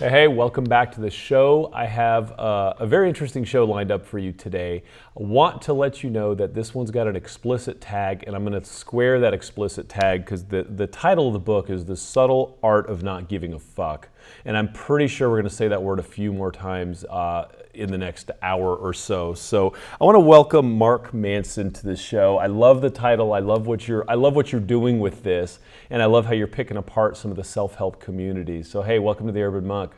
Hey, welcome back to the show. I have a very interesting show lined up for you today. I want to let you know that this one's got an explicit tag, and I'm going to square that explicit tag because the title of the book is The Subtle Art of Not Giving a Fuck. And I'm pretty sure we're going to say that word a few more times in the next hour or so. So I want to welcome Mark Manson to the show. I love the title. I love what you're doing with this, and I love how you're picking apart some of the self-help communities. So hey, welcome to the Urban Monk.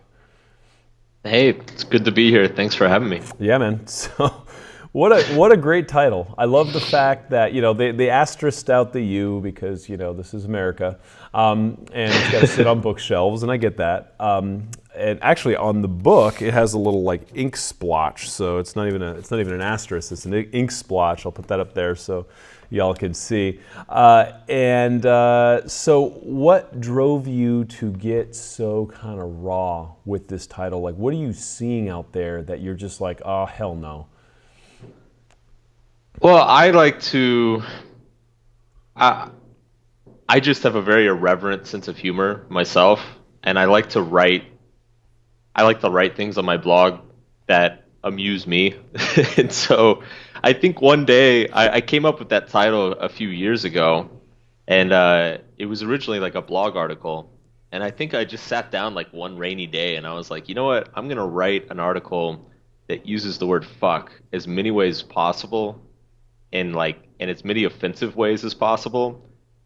Hey, it's good to be here. Thanks for having me. Yeah, man. So, what a great title. I love the fact that they asterisked out the U because this is America, and it's got to sit on bookshelves, and I get that. And actually, on the book, it has a little like ink splotch, so it's not even an asterisk. It's an ink splotch. I'll put that up there so y'all can see. So what drove you to get so kind of raw with this title? Like, what are you seeing out there that you're just like, oh, hell no? Well, I, I just have a very irreverent sense of humor myself, and I like to write things on my blog that amuse me. And so I think one day I came up with that title a few years ago, and it was originally like a blog article. And I think I just sat down like one rainy day and I was like, you know what? I'm gonna write an article that uses the word fuck as many ways as possible in as many offensive ways as possible.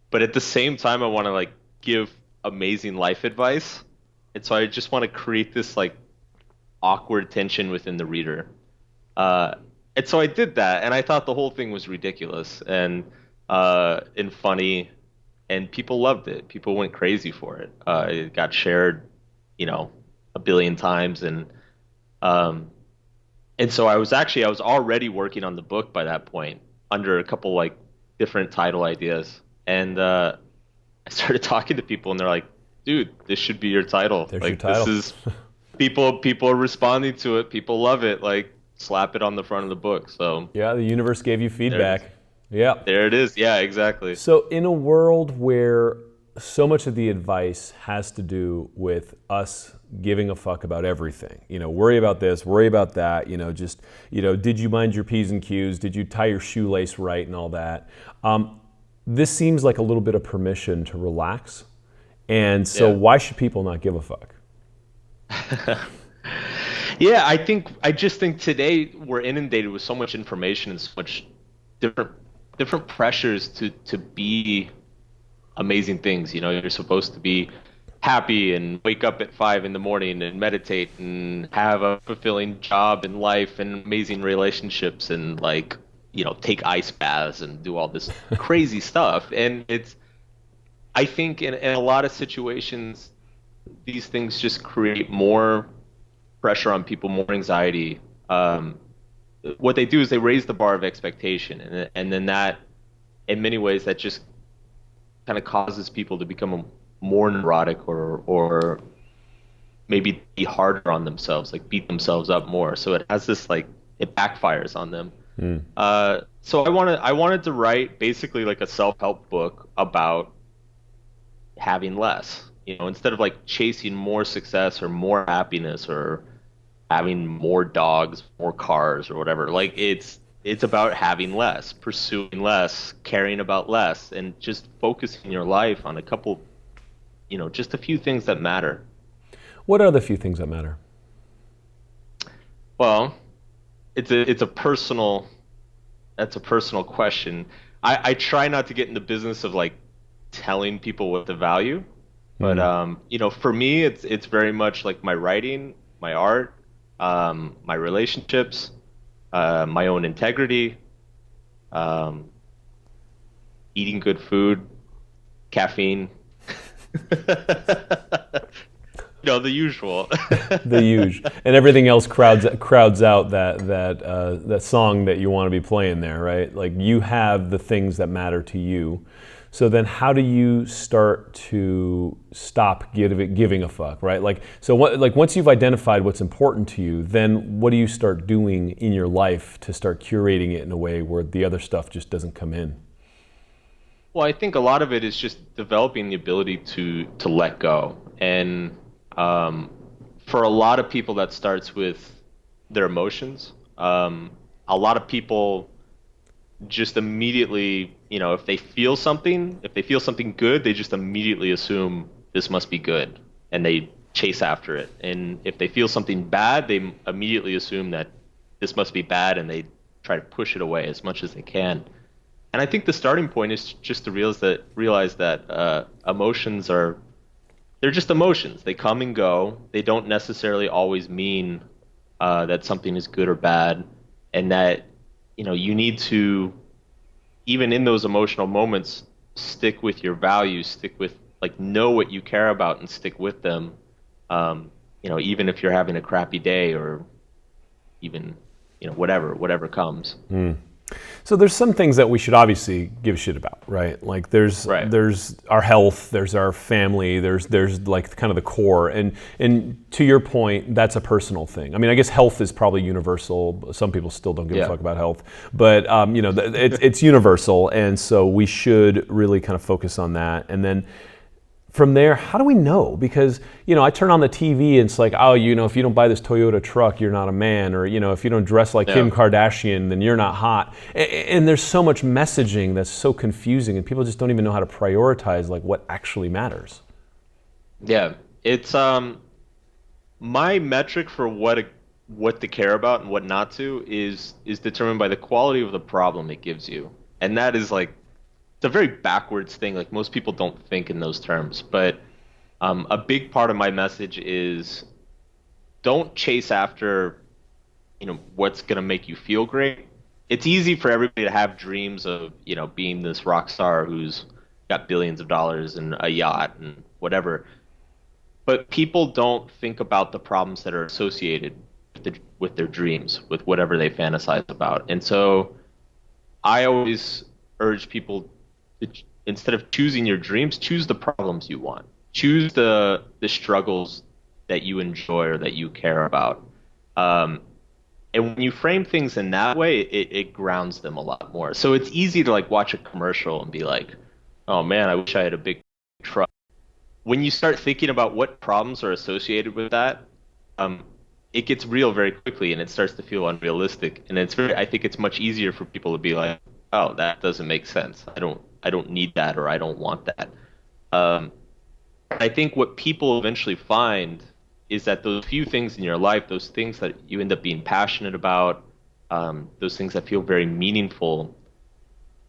But at the same time I want to like give amazing life advice. And so I just want to create this like awkward tension within the reader. Uh, and so I did that, and I thought the whole thing was ridiculous and funny, and people loved it. People went crazy for it. It got shared, you know, a billion times, um, and so I was already working on the book by that point under a couple like different title ideas, and I started talking to people, and they're like, "Dude, this should be your title. There's your Like, this title. is people are responding to it. People love it. Like, slap it on the front of the book." So Yeah, the universe gave you there it is. feedback. Yeah. There it is. Yeah, exactly. So, in a world where so much of the advice has to do with us giving a fuck about everything, worry about this, worry about that, did you mind your P's and Q's? Did you tie your shoelace right and all that? This seems like a little bit of permission to relax. And so, Yeah. why should people not give a fuck? Yeah, I just think today we're inundated with so much information and so much different different pressures to be amazing things. You know, you're supposed to be happy and wake up at 5 in the morning and meditate and have a fulfilling job in life and amazing relationships and like, take ice baths and do all this crazy stuff. And I think in a lot of situations, these things just create more pressure on people, more anxiety. What they do is they raise the bar of expectation, and then that, in many ways, that just kind of causes people to become more neurotic or maybe be harder on themselves, like beat themselves up more. So it has this like it backfires on them. Mm. So I wanted to write basically like a self-help book about having less. You know, instead of like chasing more success or more happiness or having more dogs, more cars or whatever. Like it's about having less, pursuing less, caring about less, and just focusing your life on a couple, just a few things that matter. What are the few things that matter? Well, it's a personal that's a personal question. I try not to get in the business of like telling people what to value, but Mm. for me it's very much like my writing, my art, my relationships, my own integrity, um, eating good food, caffeine, the usual. The huge, and everything else crowds out that song that you want to be playing there, right? Like you have the things that matter to you. So then, how do you start to stop giving a fuck, right? Like so, like once you've identified what's important to you, then what do you start doing in your life to start curating it in a way where the other stuff just doesn't come in? Well, I think a lot of it is just developing the ability to let go. And um, for a lot of people, that starts with their emotions. A lot of people just immediately, if they feel something good, they just immediately assume this must be good, and they chase after it. And if they feel something bad, they immediately assume that this must be bad, and they try to push it away as much as they can. And I think the starting point is just to realize that emotions are they're just emotions. They come and go. They don't necessarily always mean that something is good or bad, and that you need to, even in those emotional moments, stick with your values, stick with, like, know what you care about and stick with them. Even if you're having a crappy day, or even whatever comes. So there's some things that we should obviously give a shit about, right? Like there's Right. our health, there's our family, there's like kind of the core, and to your point, that's a personal thing. I mean, I guess health is probably universal. Some people still don't give a Yeah. fuck about health, but it's universal, and so we should really kind of focus on that. And then from there, how do we know? Because, I turn on the TV and it's like, oh, if you don't buy this Toyota truck, you're not a man. Or, if you don't dress like Kim Yeah. Kardashian, then you're not hot. And there's so much messaging that's so confusing, and people just don't even know how to prioritize, like, what actually matters. Yeah. It's my metric for what to care about and what not to is determined by the quality of the problem it gives you. And that is, like, it's a very backwards thing. Like, most people don't think in those terms, but a big part of my message is, don't chase after what's going to make you feel great. It's easy for everybody to have dreams of being this rock star who's got billions of dollars and a yacht and whatever, but people don't think about the problems that are associated with their dreams, with whatever they fantasize about. And so I always urge people, instead of choosing your dreams, choose the problems you want. Choose the struggles that you enjoy or that you care about. And when you frame things in that way, it grounds them a lot more. So it's easy to, like, watch a commercial and be like, oh man, I wish I had a big truck. When you start thinking about what problems are associated with that, it gets real very quickly, and it starts to feel unrealistic. And I think it's much easier for people to be like, oh, that doesn't make sense. I don't need that, or I don't want that. I think what people eventually find is that those few things in your life, those things that you end up being passionate about, those things that feel very meaningful,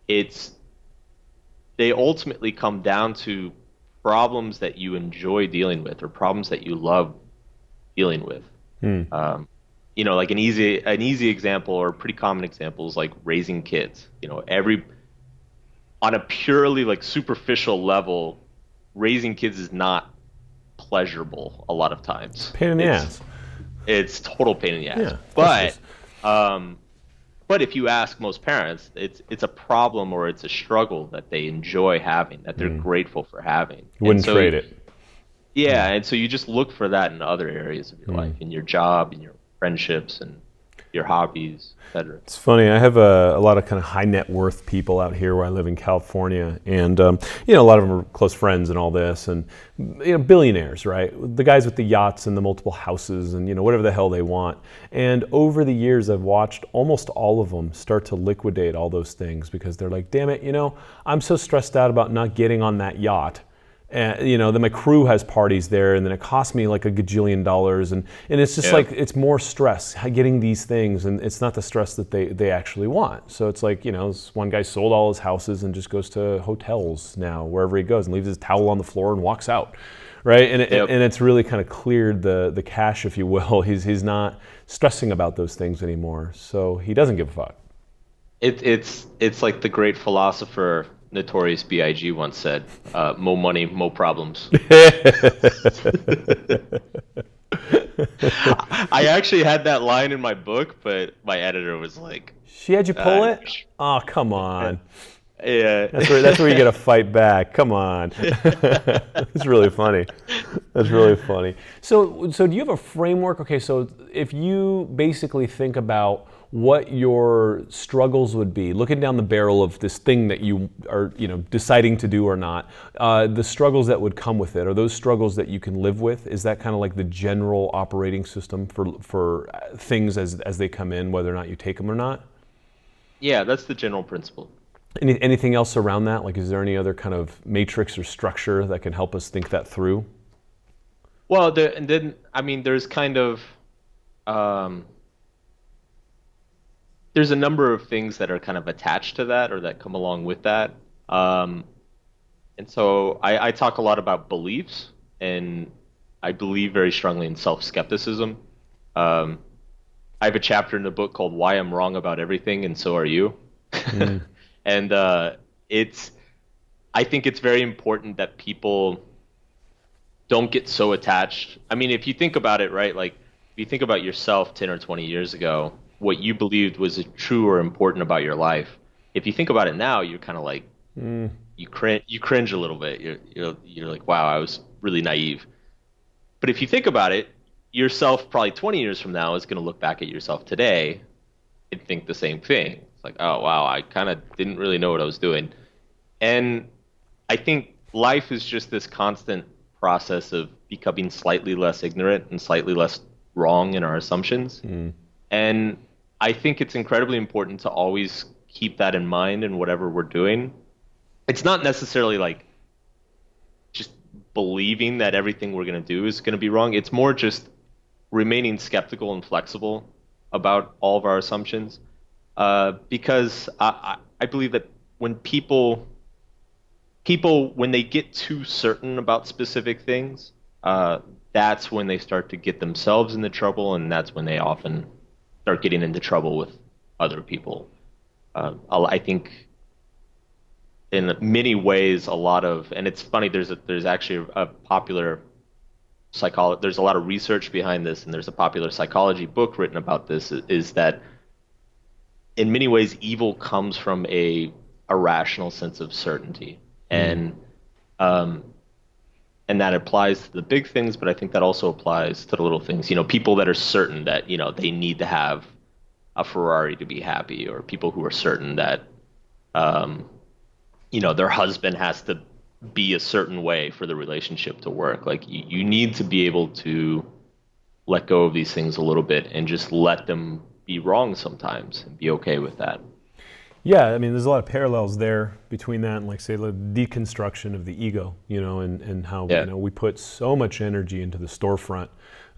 they ultimately come down to problems that you enjoy dealing with, or problems that you love dealing with. Like an easy example, or a pretty common example, is like raising kids. On a purely, like, superficial level, raising kids is not pleasurable a lot of times. Pain in the ass. It's total pain in the ass. Yeah, of course it But if you ask most parents, it's a problem, or it's a struggle that they enjoy having, that they're grateful for having. Wouldn't trade it. Yeah, and so you just look for that in other areas of your life, in your job, in your friendships, and your hobbies, etc. It's funny. I have a lot of kind of high net worth people out here where I live in California, and a lot of them are close friends and all this, and billionaires, right? The guys with the yachts and the multiple houses and whatever the hell they want. And over the years, I've watched almost all of them start to liquidate all those things, because they're like, damn it, I'm so stressed out about not getting on that yacht. And then my crew has parties there, and then it costs me like $1 gajillion, and it's just like, it's more stress getting these things, and it's not the stress that they actually want. So it's like, this one guy sold all his houses and just goes to hotels now wherever he goes, and leaves his towel on the floor and walks out, right? And it's really kind of cleared the cache, if you will. He's not stressing about those things anymore, so he doesn't give a fuck. It's like the great philosopher Notorious B.I.G. once said, "Mo money, mo problems." I actually had that line in my book, but my editor was like, "She had you pull it? Oh, come on." Yeah, that's where you get to fight back. Come on. It's really funny. That's really funny. So do you have a framework? Okay, so if you basically think about what your struggles would be, looking down the barrel of this thing that you are, deciding to do or not, the struggles that would come with it. Are those struggles that you can live with? Is that kind of like the general operating system for things as they come in, whether or not you take them or not? Yeah, that's the general principle. Anything else around that? Like, is there any other kind of matrix or structure that can help us think that through? Well, and then I mean, there's kind of um, there's a number of things that are kind of attached to that or that come along with that. Um, and so I talk a lot about beliefs, and I believe very strongly in self-skepticism. Um, I have a chapter in the book called "Why I'm Wrong About Everything, and So Are You," Mm. and it's I think it's very important that people don't get so attached. I mean, if you think about it, right, like if you think about yourself 10 or 20 years ago, what you believed was true or important about your life. If you think about it now, you're kind of like Mm. you cringe a little bit. You're like, wow, I was really naive. But if you think about it, yourself probably 20 years from now is going to look back at yourself today and think the same thing. It's like, oh wow, I kind of didn't really know what I was doing. And I think life is just this constant process of becoming slightly less ignorant and slightly less wrong in our assumptions. Mm. And I think it's incredibly important to always keep that in mind in whatever we're doing. It's not necessarily like just believing that everything we're going to do is going to be wrong. It's more just remaining skeptical and flexible about all of our assumptions. Because I believe that when people when they get too certain about specific things, that's when they start to get themselves into trouble, and that's when they often start getting into trouble with other people. I think in many ways, a lot of, and it's funny. There's actually a popular psychology. There's a lot of research behind this, and there's a popular psychology book written about this. Is that in many ways, evil comes from a irrational sense of certainty, and um, and that applies to the big things, but I think that also applies to the little things. People that are certain that they need to have a Ferrari to be happy, or people who are certain that um, their husband has to be a certain way for the relationship to work. Like you need to be able to let go of these things a little bit and just let them be wrong sometimes and be okay with that. Yeah, I mean, there's a lot of parallels there between that and, like, say, the deconstruction of the ego, and how, Yeah. we put so much energy into the storefront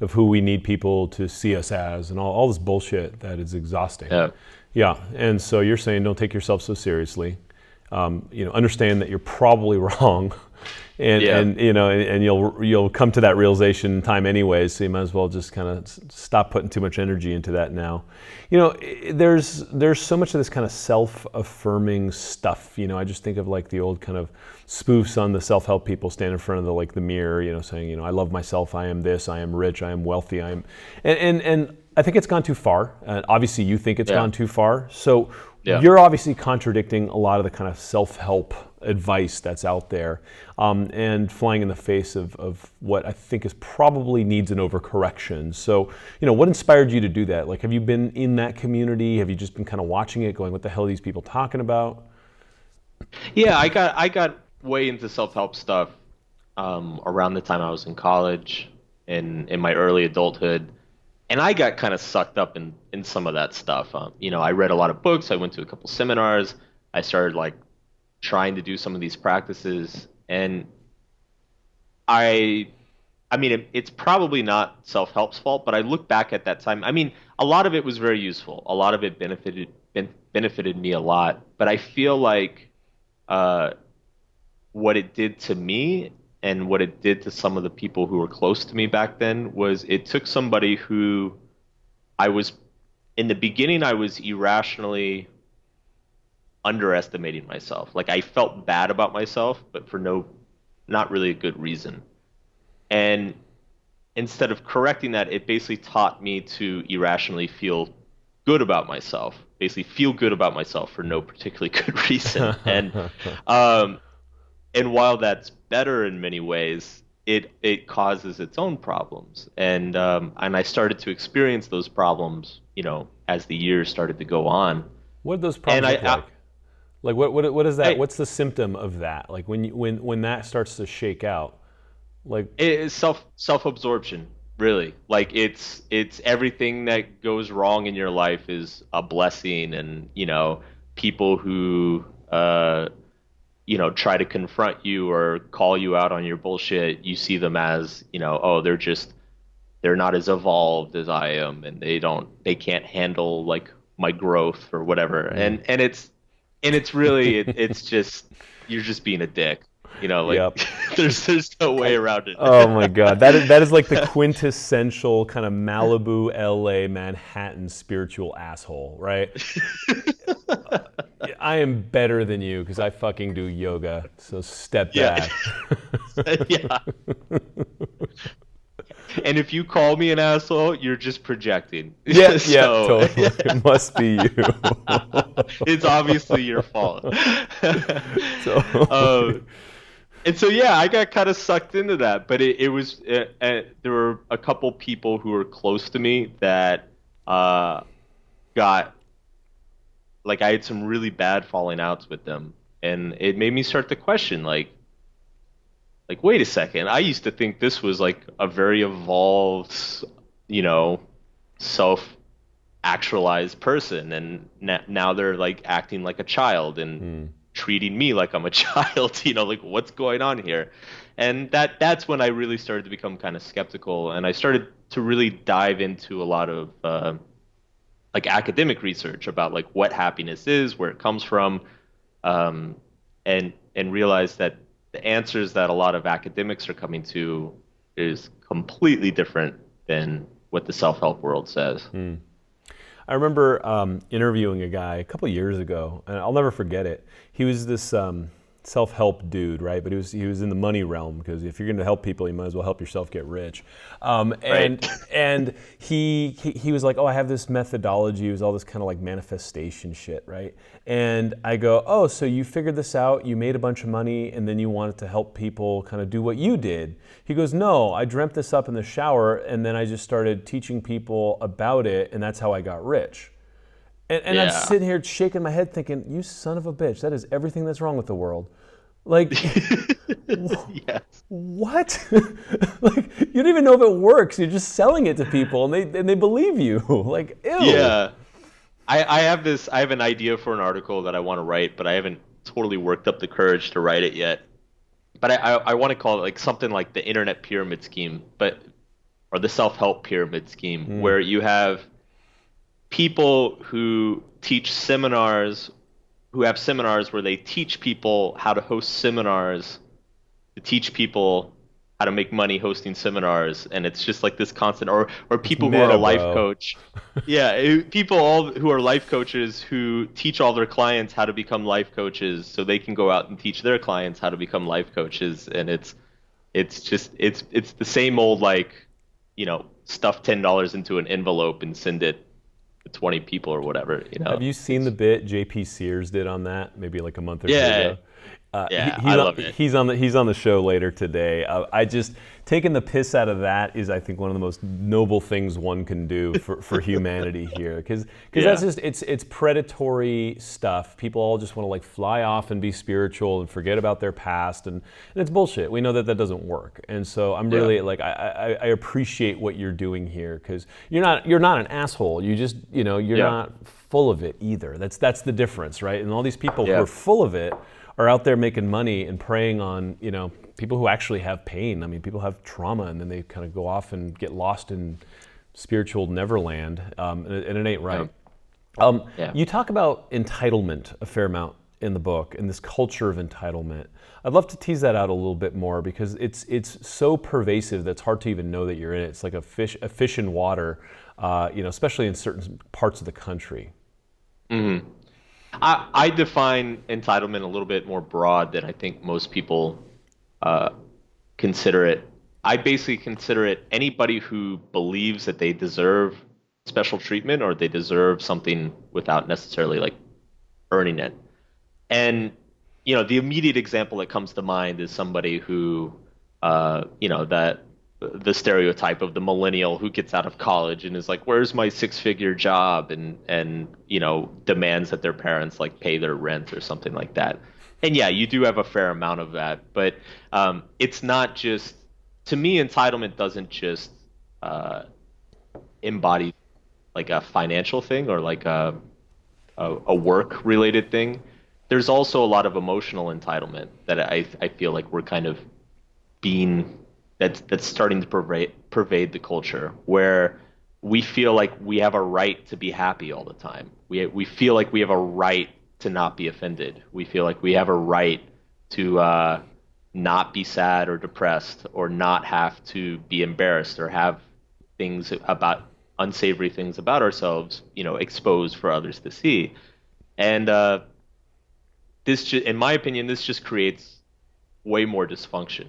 of who we need people to see us as and all this bullshit that is exhausting. Yeah. Yeah, and so you're saying don't take yourself so seriously. Understand that you're probably wrong, and Yeah. and you'll come to that realization in time anyways. So you might as well just kind of stop putting too much energy into that now. There's so much of this kind of self-affirming stuff. I just think of like the old kind of spoofs on the self-help people stand in front of the mirror, saying, I love myself, I am this, I am rich, I am wealthy, I am, and I think it's gone too far. Obviously, you think it's Yeah. gone too far. So Yeah. you're obviously contradicting a lot of the kind of self-help advice that's out there, and flying in the face of what I think is probably needs an overcorrection. So, what inspired you to do that? Like, have you been in that community? Have you just been kind of watching it, going, what the hell are these people talking about? Yeah, I got way into self-help stuff around the time I was in college and in my early adulthood. And I got kind of sucked up in some of that stuff. I read a lot of books. I went to a couple seminars. I started like trying to do some of these practices, and I mean, it's probably not self-help's fault, but I look back at that time. I mean, a lot of it was very useful. A lot of it benefited me a lot. But I feel like uh, what it did to me and what it did to some of the people who were close to me back then was it took somebody who I was in the beginning I was irrationally underestimating myself. Like I felt bad about myself, but for not really a good reason. And instead of correcting that, it basically taught me to irrationally feel good about myself, basically feel good about myself for no particularly good reason. And while that's better in many ways, it causes its own problems. And I started to experience those problems, as the years started to go on. What do those And problems look like? Like what is that? I What's the symptom of that? Like when that starts to shake out, like it is self-absorption, really. Like it's everything that goes wrong in your life is a blessing, and people who try to confront you or call you out on your bullshit, you see them as, oh, they're not as evolved as I am, and they can't handle like my growth or whatever. mm. And it's really it's just you're just being a dick. Like Yep. there's no way around Oh it. my God, that is like the quintessential kind of Malibu, LA, Manhattan spiritual asshole, right? I am better than you because I fucking do yoga. So step Yeah. back. Yeah. And if you call me an asshole, you're just projecting. Yeah, yeah, So totally. It must be you. it's obviously your fault. Totally. um, and so yeah, I got kind of sucked into that, but it was there were a couple people who were close to me that uh, got like I had some really bad falling outs with them, and it made me start to question like wait a second, I used to think this was like a very evolved, you know, self actualized person, and now they're like acting like a child and Hmm. treating me like I'm a child. Like what's going on here? And that's when I really started to become kind of skeptical, and I started to really dive into a lot of like academic research about like what happiness is, where it comes from, um, and realize that the answers that a lot of academics are coming to is completely different than what the self-help world says. I remember interviewing a guy a couple years ago, and I'll never forget it. He was this self-help dude, right? But he was in the money realm because if you're going to help people, you might as well help yourself get rich. Um, Right. and and he was like, oh, I have this methodology. It was all this kind of like manifestation shit, right? And I go, oh, so you figured this out? You made a bunch of money, and then you wanted to help people kind of do what you did. He goes, no, I dreamt this up in the shower, and then I just started teaching people about it, and that's how I got rich. And I'm Yeah. sitting here shaking my head thinking, you son of a bitch, that is everything that's wrong with the world. Like, Yes. what? Like, you don't even know if it works. You're just selling it to people, and they believe you. Like, ew. Yeah. I have an idea for an article that I want to write, but I haven't totally worked up the courage to write it yet. But I want to call it like something like the internet pyramid scheme, or the self-help pyramid scheme, where you have people who have seminars where they teach people how to host seminars, to teach people how to make money hosting seminars, and it's just like this constant, or It's people who are a meta, life bro. coach. Yeah, people all who are life coaches who teach all their clients how to become life coaches so they can go out and teach their clients how to become life coaches, and it's the same old like, stuff $10 into an envelope and send it to 20 people or whatever. Have you seen the It's bit JP Sears did on that maybe like a month or two Yeah, ago? Uh, he, yeah, I he's on, love it. he's on the show later today. I just taking the piss out of that is I think one of the most noble things one can do for humanity here because that's Yeah. just it's predatory stuff. People all just want to like fly off and be spiritual and forget about their past and it's bullshit. We know that doesn't work, and so I'm Yeah. really like I appreciate what you're doing here because you're not an asshole. You're Yeah. not full of it either. That's the difference, right? And all these people who Yeah. are full of it are out there making money and preying on people who actually have pain. I mean, people have trauma, and then they kind of go off and get lost in spiritual neverland, and it ain't right. Yeah. You talk about entitlement a fair amount in the book, and this culture of entitlement. I'd love to tease that out a little bit more because it's so pervasive that it's hard to even know that you're in it. It's like a fish in water, especially in certain parts of the country. I define entitlement a little bit more broad than I think most people uh, consider it. I basically consider it anybody who believes that they deserve special treatment or they deserve something without necessarily like earning it. And the immediate example that comes to mind is somebody who that the stereotype of the millennial who gets out of college and is like, "Where's my six-figure job?" and demands that their parents like pay their rent or something like that. And yeah, you do have a fair amount of that, but it's not just to me. Entitlement doesn't just uh, embody like a financial thing or like a work related thing. There's also a lot of emotional entitlement that I feel like we're kind of being that's starting to pervade the culture where we feel like we have a right to be happy all the time. We feel like we have a right to not be offended. We feel like we have a right to not be sad or depressed or not have to be embarrassed or have things about unsavory things about ourselves, exposed for others to see. And in my opinion, this just creates way more dysfunction,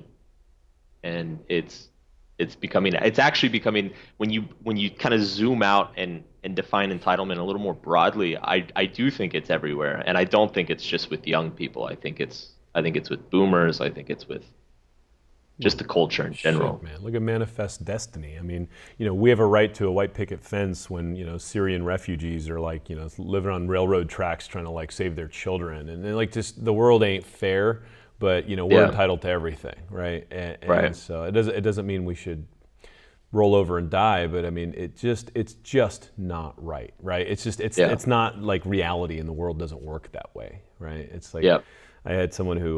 and it's actually becoming when you kind of zoom out and define entitlement a little more broadly. I do think it's everywhere, and I don't think it's just with young people. I think it's with boomers. I think it's with just the culture in Shit, general. man. Look at Manifest Destiny. I mean, we have a right to a white picket fence when, Syrian refugees are like, living on railroad tracks trying to like save their children. And then like just the world ain't fair, but, we're Yeah. entitled to everything, right? And Right. so it doesn't mean we should roll over and die, but I mean, it's just not right, right? It's just Yeah. it's not like reality, and the world doesn't work that way, right? It's like Yeah. I had someone who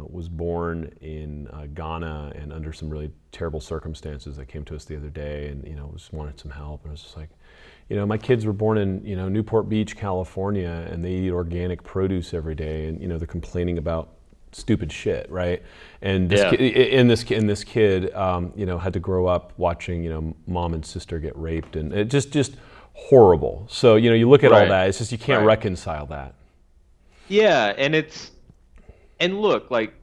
was born in Ghana and under some really terrible circumstances that came to us the other day, and just wanted some help, and I was just like, my kids were born in Newport Beach, California, and they eat organic produce every day, and they're complaining about stupid shit, right? And this Yeah. kid, this kid, had to grow up watching, mom and sister get raped, and it just horrible. So you look at all Right. that, it's just you can't Right. reconcile that. Yeah, and look, like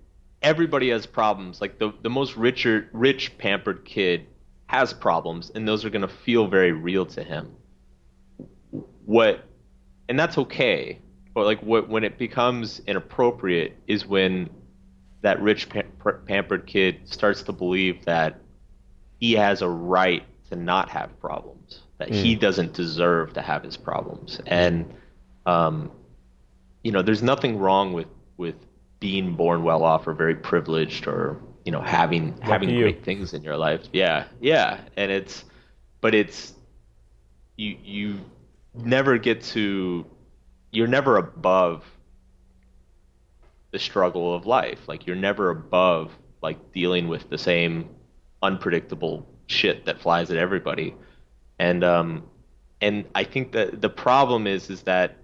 everybody has problems. Like the most rich pampered kid has problems, and those are gonna feel very real to him. What and that's okay. But like when it becomes inappropriate is when that rich pampered kid starts to believe that he has a right to not have problems, that he Mm, doesn't deserve to have his problems. mm. And um, there's nothing wrong with being born well off or very privileged or having Lucky having you. great things in your life. Yeah, yeah, and but it's you never get to you're never above the struggle of life. Like you're never above like dealing with the same unpredictable shit that flies at everybody. And I think that the problem is that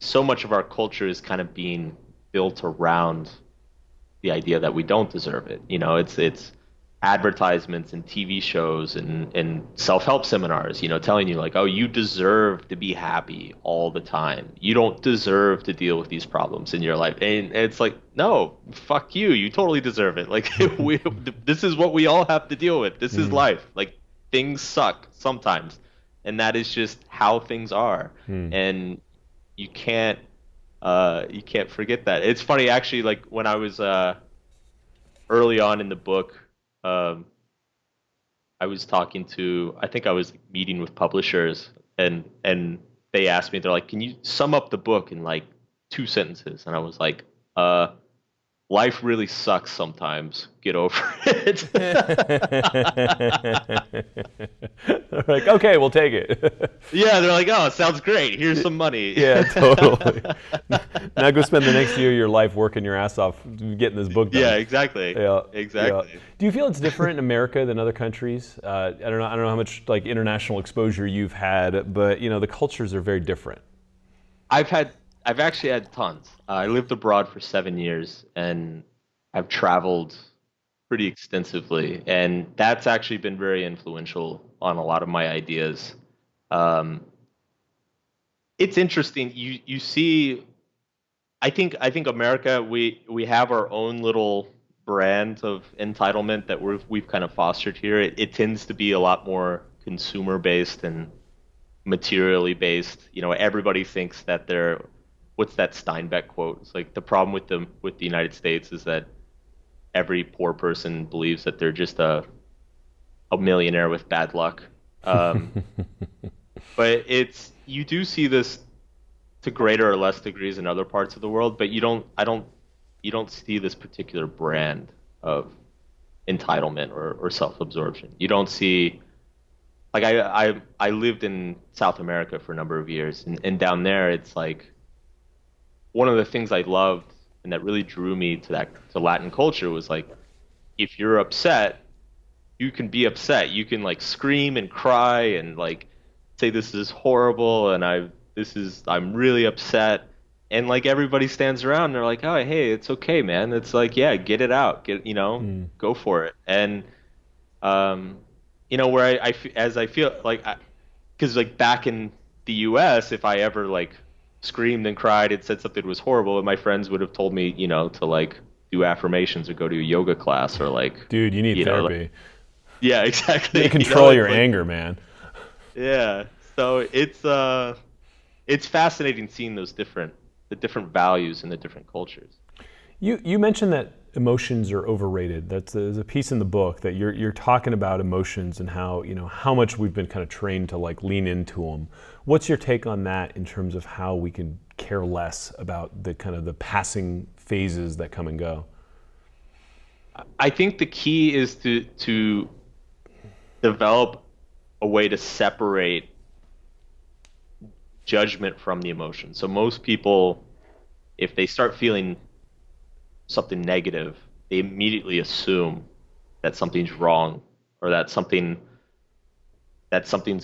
so much of our culture is kind of being built around the idea that we don't deserve it. It's advertisements and TV shows and self-help seminars, telling you like, oh, you deserve to be happy all the time. You don't deserve to deal with these problems in your life. And it's like, no, fuck you. You totally deserve it. Like this is what we all have to deal with. This is Mm, life. Like things suck sometimes. And that is just how things are. mm. And you can't you can't forget that. It's funny actually, like when I was early on in the book, um, I was talking to, I think I was meeting with publishers, and they asked me, they're like, "Can you sum up the book in like two sentences?" And I was like, life really sucks sometimes. Get over it." Like, okay, we'll take it. Yeah, they're like, "Oh, sounds great. Here's some money." Yeah, totally. Now go spend the next year of your life working your ass off getting this book Yeah, done. exactly. Yeah, yeah. Exactly. Do you feel it's different in America than other countries? I don't know. I don't know how much like international exposure you've had, but the cultures are very different. I've had I've actually had tons. I lived abroad for 7 years, and I've traveled pretty extensively, and that's actually been very influential on a lot of my ideas. Um, it's interesting. You see, I think America, we have our own little brand of entitlement that we've kind of fostered here. It tends to be a lot more consumer based and materially based. Everybody thinks that they're what's that Steinbeck quote? It's like the problem with the United States is that every poor person believes that they're just a millionaire with bad luck. Um, but it's you do see this to greater or less degrees in other parts of the world, but you don't see this particular brand of entitlement or self-absorption. You don't see like I lived in South America for a number of years, and down there it's like one of the things I loved and that really drew me to Latin culture was like if you're upset, you can be upset. You can like scream and cry and like say this is horrible and I'm really upset. And like everybody stands around and they're like, "Oh, hey, it's okay, man." It's like, "Yeah, get it out. Mm. Go for it." And um where as I feel like because like back in the US, if I ever like screamed and cried and said something was horrible, my friends would have told me, to like do affirmations or go to a yoga class or like, Dude, you need like, therapy. yeah, You need exactly. to control your It's like, anger, man. yeah. So it's fascinating seeing the different values in the different cultures. You mentioned that emotions are overrated. There's a piece in the book that you're talking about emotions and how how much we've been kind of trained to like lean into them. What's your take on that in terms of how we can care less about the kind of the passing phases that come and go? I think the key is to develop a way to separate judgment from the emotion. So most people, if they start feeling something negative, they immediately assume that something's wrong or that something's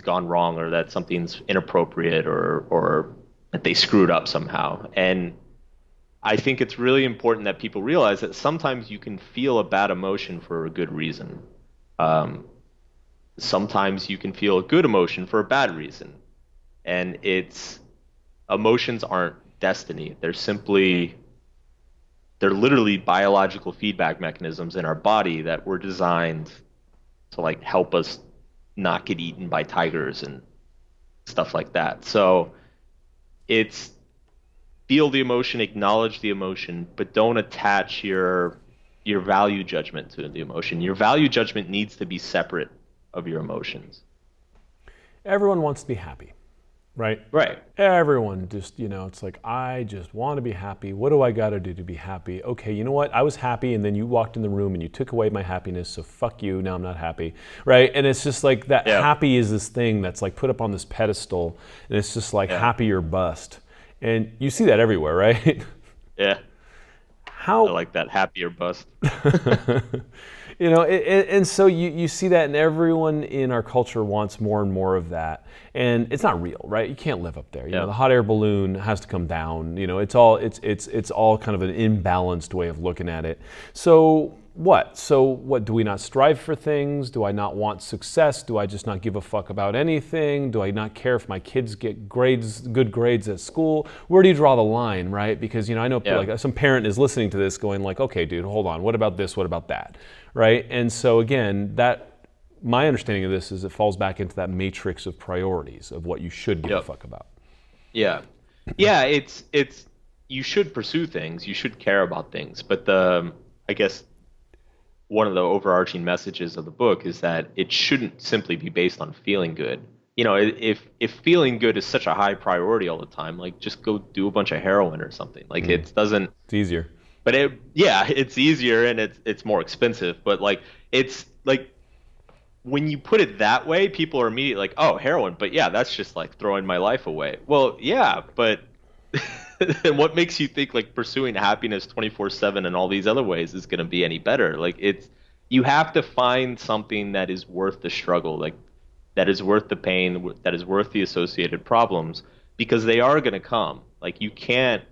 gone wrong or that something's inappropriate or that they screwed up somehow. And I think it's really important that people realize that sometimes you can feel a bad emotion for a good reason. Um, Sometimes you can feel a good emotion for a bad reason. And it's emotions aren't destiny. They're literally biological feedback mechanisms in our body that were designed to like help us not get eaten by tigers and stuff like that. So it's feel the emotion, acknowledge the emotion, but don't attach your value judgment to the emotion. Your value judgment needs to be separate of your emotions. Everyone wants to be happy, right? Right. Everyone just, it's like, I just want to be happy. What do I got to do to be happy? Okay, you know what? I was happy and then you walked in the room and you took away my happiness, so fuck you. Now I'm not happy, right? And it's just like that Yeah. happy is this thing that's like put up on this pedestal and it's just like Yeah. happy or bust. And you see that everywhere, right? Yeah. I How like that happy or bust. and so you see that, and everyone in our culture wants more and more of that, and it's not real, right? You can't live up there. Yeah. The hot air balloon has to come down. It's all kind of an imbalanced way of looking at it. So what do we not strive for things? Do I not want success? Do I just not give a fuck about anything? Do I not care if my kids get good grades at school? Where do you draw the line, right? Because I know Yeah. like some parent is listening to this going like, okay, dude, hold on, what about this, what about that, right? And so again, that my understanding of this is it falls back into that matrix of priorities of what you should give a Yep. fuck about. Yeah. Yeah, it's you should pursue things, you should care about things, but the I guess one of the overarching messages of the book is that it shouldn't simply be based on feeling good. If feeling good is such a high priority all the time, like just go do a bunch of heroin or something. Like it doesn't, It's easier. but yeah, it's easier and it's more expensive, but like it's like when you put it that way, people are immediately like, "Oh, heroin." But yeah, that's just like throwing my life away. Well, yeah, but and what makes you think like pursuing happiness 24/7 and all these other ways is going to be any better? Like you have to find something that is worth the struggle, like that is worth the pain, that is worth the associated problems because they are going to come. Like you can't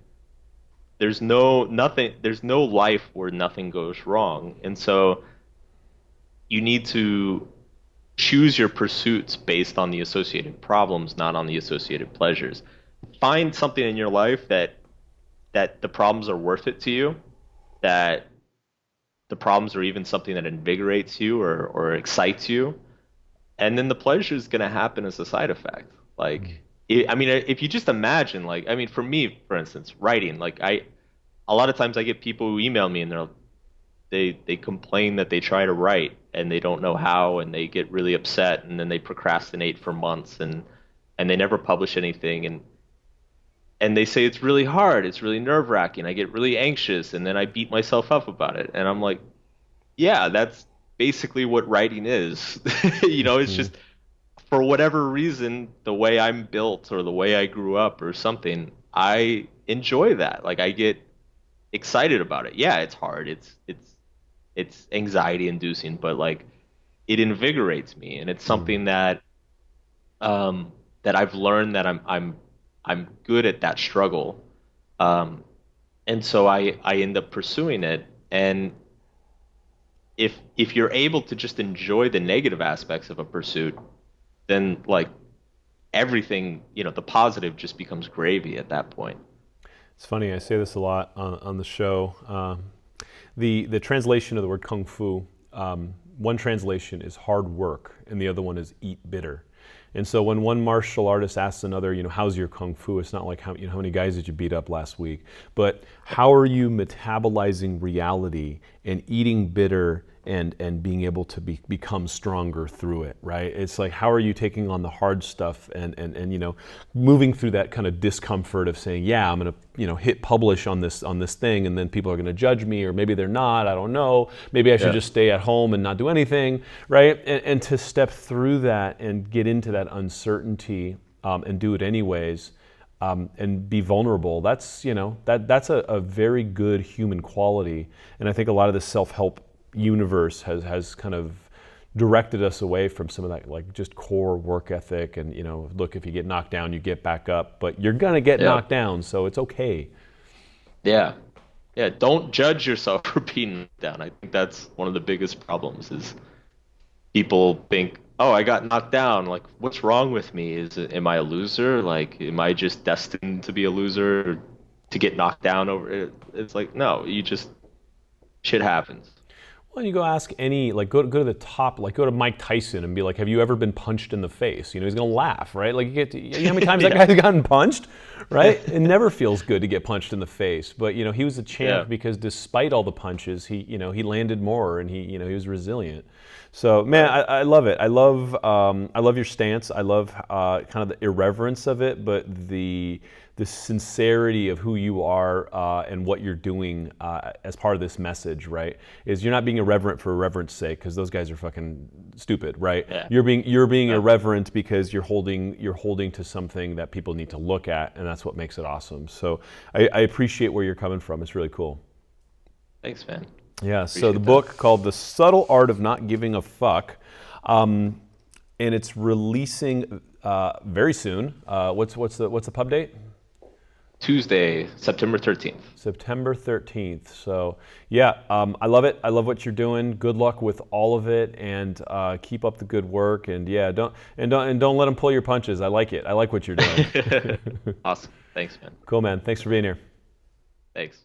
there's no life where nothing goes wrong. And so you need to choose your pursuits based on the associated problems, not on the associated pleasures. Find something in your life that the problems are worth it to you, that the problems are even something that invigorates you or excites you, and then the pleasure is going to happen as a side effect. Like, I mean, if you just imagine, like, I mean, for me, for instance, writing, like, a lot of times I get people who email me and they complain that they try to write and they don't know how, and they get really upset, and then they procrastinate for months, and they never publish anything, and they say it's really hard, it's really nerve-wracking, I get really anxious, and then I beat myself up about it. And I'm like, yeah, that's basically what writing is. It's Hmm. just for whatever reason, the way I'm built or the way I grew up or something, I enjoy that. Like I get excited about it. Yeah, it's hard. It's anxiety inducing, but like it invigorates me, and it's Hmm. something that I've learned that I'm good at that struggle. Um, and so I end up pursuing it. And if you're able to just enjoy the negative aspects of a pursuit, then like everything, the positive just becomes gravy at that point. It's funny. I say this a lot on the show. The translation of the word kung fu. One translation is hard work, and the other one is eat bitter. And so when one martial artist asks another, how's your kung fu? It's not like how many guys did you beat up last week, but how are you metabolizing reality and eating bitter and being able to become stronger through it, right? It's like, how are you taking on the hard stuff and moving through that kind of discomfort of saying, yeah, I'm gonna hit publish on this thing, and then people are gonna judge me, or maybe they're not, I don't know, maybe I should Yeah. just stay at home and not do anything, right? And to step through that and get into that uncertainty, and do it anyways, and be vulnerable. That's a very good human quality, and I think a lot of the self-help universe has kind of directed us away from some of that, like just core work ethic. And look, if you get knocked down, you get back up, but you're gonna get Yeah. knocked down, so it's okay. Yeah. Yeah. Don't judge yourself for being down. I think that's one of the biggest problems is people think, oh, I got knocked down. Like, what's wrong with me? Am I a loser? Like, am I just destined to be a loser or to get knocked down over it? It's like, no, shit happens. Well, you go ask any, like, go to the top, like, go to Mike Tyson and be like, have you ever been punched in the face? He's gonna laugh, right? Like, how many times that Yeah. guy's gotten punched, right? It never feels good to get punched in the face, but he was a Yeah. champ because despite all the punches, he landed more, and he was resilient. So, man, Right. I love it. I love your stance. I love kind of the irreverence of it, but the sincerity of who you are, and what you're doing, as part of this message, right? Is you're not being irreverent for irreverence sake, because those guys are fucking stupid, right? Yeah. You're being Yeah. irreverent because you're holding to something that people need to look at, and that's what makes it awesome. So I appreciate where you're coming from. It's really cool. Thanks, man. Yeah. So the Appreciate that. book called "The Subtle Art of Not Giving a Fuck," um, and it's releasing very soon. What's the pub date? Tuesday, September 13th. September 13th. So, yeah, I love it. I love what you're doing. Good luck with all of it, and keep up the good work. And yeah, don't let them pull your punches. I like it. I like what you're doing. Awesome. Thanks, man. Cool, man. Thanks for being here. Thanks.